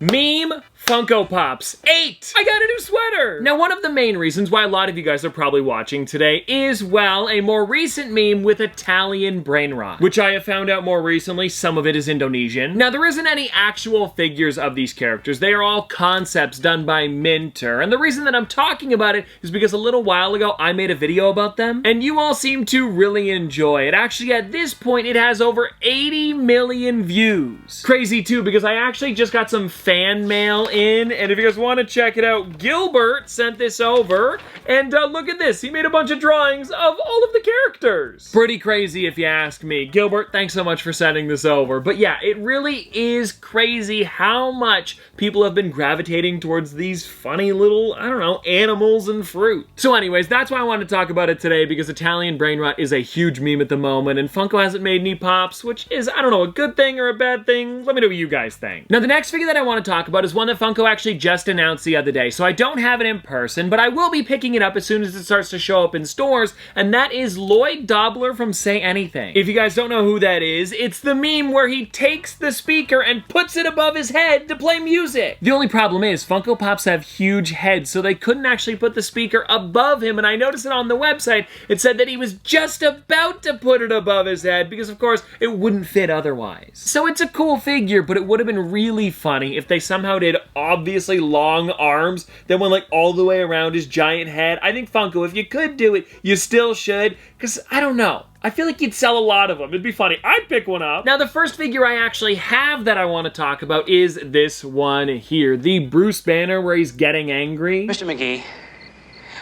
Meme Funko Pops 8! I got a new sweater! Now, one of the main reasons why a lot of you guys are probably watching today is, well, a more recent meme with Italian brain rot, which I have found out more recently, some of it is Indonesian. Now, there isn't any actual figures of these characters. They are all concepts done by Minter, and the reason that I'm talking about it is because a little while ago, I made a video about them, and you all seem to really enjoy it. Actually, at this point, it has over 80 million views. Crazy, too, because I actually just got some fan mail in, and if you guys want to check it out, Gilbert sent this over, and look at this. He made a bunch of drawings of all of the characters. Pretty crazy if you ask me. Gilbert, thanks so much for sending this over. But yeah, it really is crazy how much people have been gravitating towards these funny little, I don't know, animals and fruit. So anyways, that's why I wanted to talk about it today, because Italian brain rot is a huge meme at the moment, and Funko hasn't made any pops, which is, I don't know, a good thing or a bad thing. Let me know what you guys think. Now, the next figure that I want to talk about is one that Funko actually just announced the other day, so I don't have it in person, but I will be picking it up as soon as it starts to show up in stores, and that is Lloyd Dobler from Say Anything. If you guys don't know who that is, it's the meme where he takes the speaker and puts it above his head to play music. The only problem is Funko Pops have huge heads, so they couldn't actually put the speaker above him, and I noticed it on the website. It said that he was just about to put it above his head because, of course, it wouldn't fit otherwise. So it's a cool figure, but it would have been really funny if they somehow did obviously long arms that went like all the way around his giant head. I think Funko, if you could do it, you still should, because I don't know. I feel like you'd sell a lot of them. It'd be funny. I'd pick one up. Now, the first figure I actually have that I want to talk about is this one here. The Bruce Banner where he's getting angry. Mr. McGee,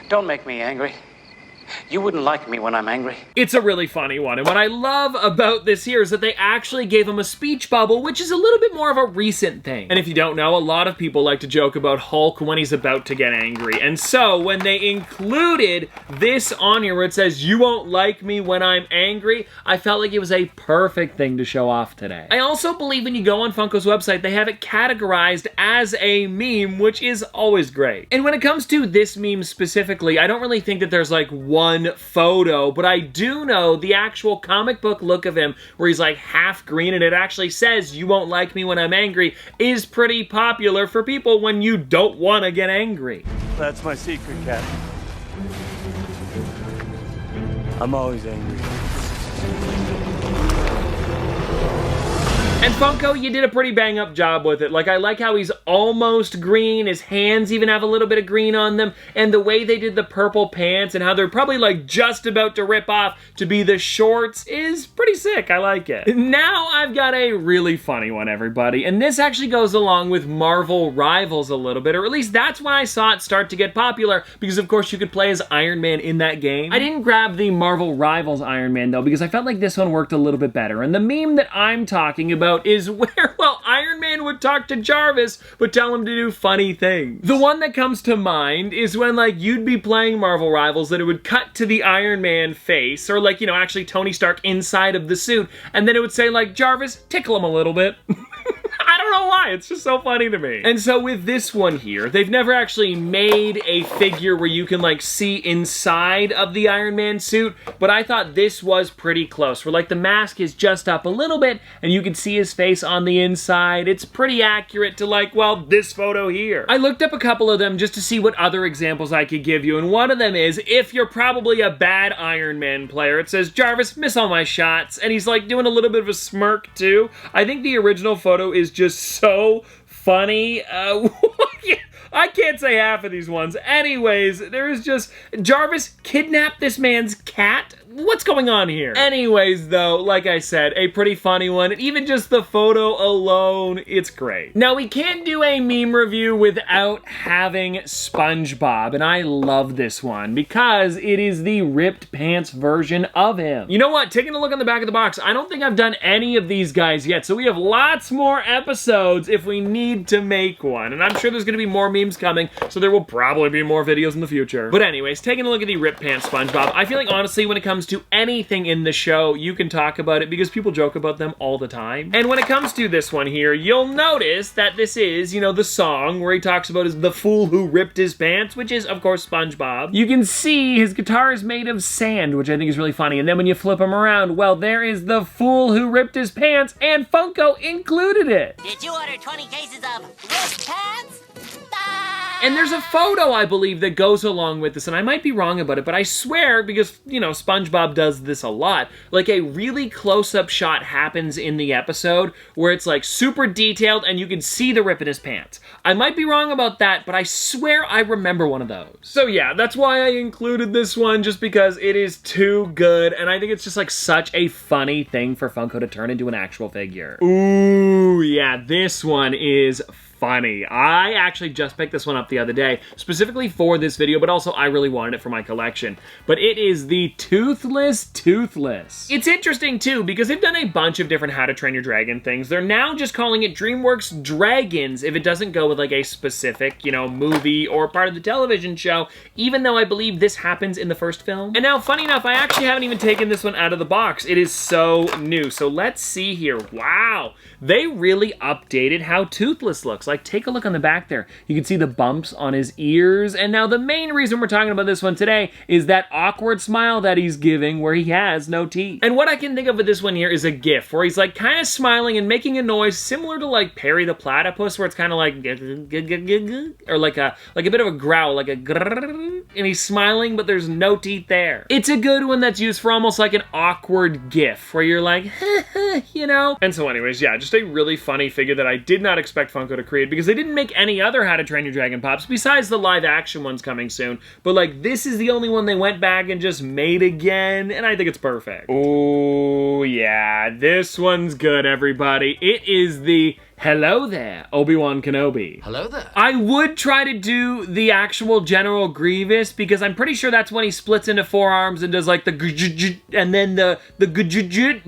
don't make me angry. You wouldn't like me when I'm angry. It's a really funny one, and what I love about this here is that they actually gave him a speech bubble, which is a little bit more of a recent thing. And if you don't know, a lot of people like to joke about Hulk when he's about to get angry. And so, when they included this on here where it says, "You won't like me when I'm angry," I felt like it was a perfect thing to show off today. I also believe when you go on Funko's website, they have it categorized as a meme, which is always great. And when it comes to this meme specifically, I don't really think that there's like one photo, but I do know the actual comic book look of him where he's like half green and it actually says, "You won't like me when I'm angry," is pretty popular for people when you don't want to get angry. That's my secret, Cat. I'm always angry. And Funko, you did a pretty bang-up job with it. Like, I like how he's almost green, his hands even have a little bit of green on them, and the way they did the purple pants and how they're probably like just about to rip off to be the shorts is pretty sick. I like it. Now I've got a really funny one, everybody, and this actually goes along with Marvel Rivals a little bit, or at least that's when I saw it start to get popular, because of course you could play as Iron Man in that game. I didn't grab the Marvel Rivals Iron Man though, because I felt like this one worked a little bit better, and the meme that I'm talking about is where, well, Iron Man would talk to Jarvis, but tell him to do funny things. The one that comes to mind is when, like, you'd be playing Marvel Rivals, that it would cut to the Iron Man face, or, like, you know, actually Tony Stark inside of the suit, and then it would say, like, "Jarvis, tickle him a little bit." I don't know why, it's just so funny to me. And so with this one here, they've never actually made a figure where you can like see inside of the Iron Man suit, but I thought this was pretty close, where like the mask is just up a little bit and you can see his face on the inside. It's pretty accurate to like, well, this photo here. I looked up a couple of them just to see what other examples I could give you, and one of them is, if you're probably a bad Iron Man player, it says, "Jarvis, miss all my shots," and he's like doing a little bit of a smirk too. I think the original photo is just so funny. I can't say half of these ones. Anyways, there is just, Jarvis kidnapped this man's cat? What's going on here? Anyways, though, like I said, a pretty funny one. And even just the photo alone, it's great. Now, we can't do a meme review without having SpongeBob, and I love this one because it is the ripped pants version of him. You know what? Taking a look on the back of the box, I don't think I've done any of these guys yet, so we have lots more episodes if we need to make one. And I'm sure there's gonna be more memes coming, so there will probably be more videos in the future. But anyways, taking a look at the ripped pants SpongeBob, I feel like, honestly, when it comes comes to anything in the show, you can talk about it because people joke about them all the time. And when it comes to this one here, you'll notice that this is, you know, the song where he talks about is the fool who ripped his pants, which is, of course, SpongeBob. You can see his guitar is made of sand, which I think is really funny. And then when you flip him around, well, there is the fool who ripped his pants, and Funko included it. Did you order 20 cases of ripped pants? And there's a photo, I believe, that goes along with this, and I might be wrong about it, but I swear, because, you know, SpongeBob does this a lot, like a really close-up shot happens in the episode where it's like super detailed and you can see the rip in his pants. I might be wrong about that, but I swear I remember one of those. So yeah, that's why I included this one, just because it is too good, and I think it's just like such a funny thing for Funko to turn into an actual figure. Ooh, yeah, this one is funny. I actually just picked this one up the other day, specifically for this video, but also I really wanted it for my collection. But it is the Toothless Toothless. It's interesting too, because they've done a bunch of different How to Train Your Dragon things. They're now just calling it DreamWorks Dragons if it doesn't go with like a specific, you know, movie or part of the television show, even though I believe this happens in the first film. And now, funny enough, I actually haven't even taken this one out of the box. It is so new. So let's see here. Wow, they really updated how Toothless looks. Like, take a look on the back there. You can see the bumps on his ears. And now the main reason we're talking about this one today is that awkward smile that he's giving where he has no teeth. And what I can think of with this one here is a gif where he's like kind of smiling and making a noise similar to like Perry the Platypus, where it's kind of like, or like a bit of a growl, like a grrr, and he's smiling, but there's no teeth there. It's a good one that's used for almost like an awkward gif where you're like, you know? And so anyways, yeah, just a really funny figure that I did not expect Funko to create, because they didn't make any other How to Train Your Dragon Pops besides the live action ones coming soon. But like, this is the only one they went back and just made again, and I think it's perfect. Oh yeah, this one's good, everybody. It is the Hello There, Obi-Wan Kenobi. Hello there. I would try to do the actual General Grievous, because I'm pretty sure that's when he splits into four arms and does like the and then the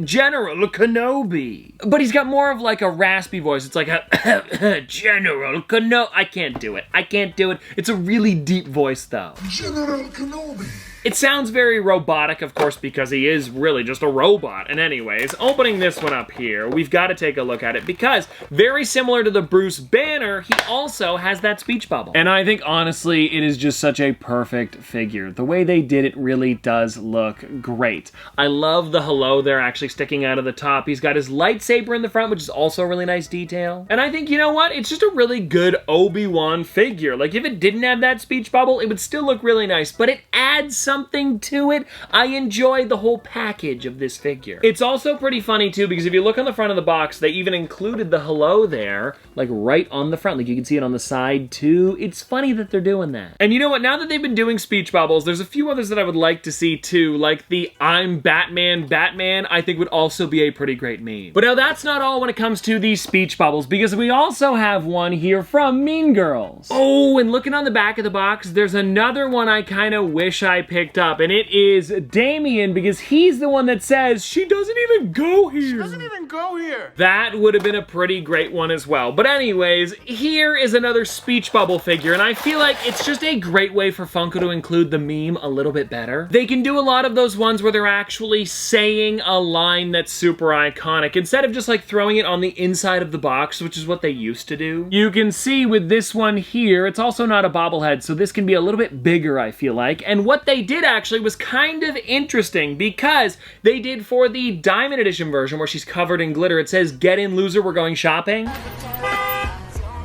General Kenobi. But he's got more of like a raspy voice. It's like a General Kenobi. I can't do it. I can't do it. It's a really deep voice though. General Kenobi. It sounds very robotic, of course, because he is really just a robot. And anyways, opening this one up here, we've got to take a look at it, because very similar to the Bruce Banner, he also has that speech bubble. And I think, honestly, it is just such a perfect figure. The way they did it really does look great. I love the hello there actually sticking out of the top. He's got his lightsaber in the front, which is also a really nice detail. And I think, you know what? It's just a really good Obi-Wan figure. Like, if it didn't have that speech bubble, it would still look really nice, but it adds something to it. I enjoy the whole package of this figure. It's also pretty funny too, because if you look on the front of the box, they even included the hello there, like right on the front. Like, you can see it on the side too. It's funny that they're doing that. And you know what? Now that they've been doing speech bubbles, there's a few others that I would like to see too, like the I'm Batman I think would also be a pretty great meme. But now that's not all when it comes to these speech bubbles, because we also have one here from Mean Girls. Oh, and looking on the back of the box, there's another one I kind of wish I picked up, and it is Damien, because he's the one that says, she doesn't even go here. She doesn't even go here. That would have been a pretty great one as well. But anyways, here is another speech bubble figure, and I feel like it's just a great way for Funko to include the meme a little bit better. They can do a lot of those ones where they're actually saying a line that's super iconic, instead of just like throwing it on the inside of the box, which is what they used to do. You can see with this one here, it's also not a bobblehead, so this can be a little bit bigger, I feel like. And what they did actually was kind of interesting, because they did for the Diamond Edition version where she's covered in glitter, it says, "Get in, loser, we're going shopping."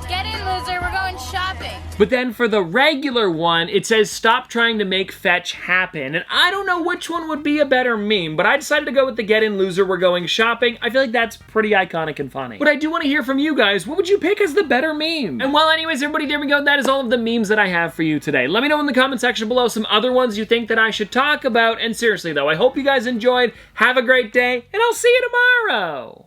Get in, loser, we're going shopping. But then for the regular one, it says, "Stop trying to make fetch happen." And I don't know which one would be a better meme, but I decided to go with the "Get in, loser, we're going shopping." I feel like that's pretty iconic and funny. But I do want to hear from you guys. What would you pick as the better meme? And well, anyways, everybody, there we go. That is all of the memes that I have for you today. Let me know in the comment section below some other ones you think that I should talk about. And seriously though, I hope you guys enjoyed. Have a great day, and I'll see you tomorrow.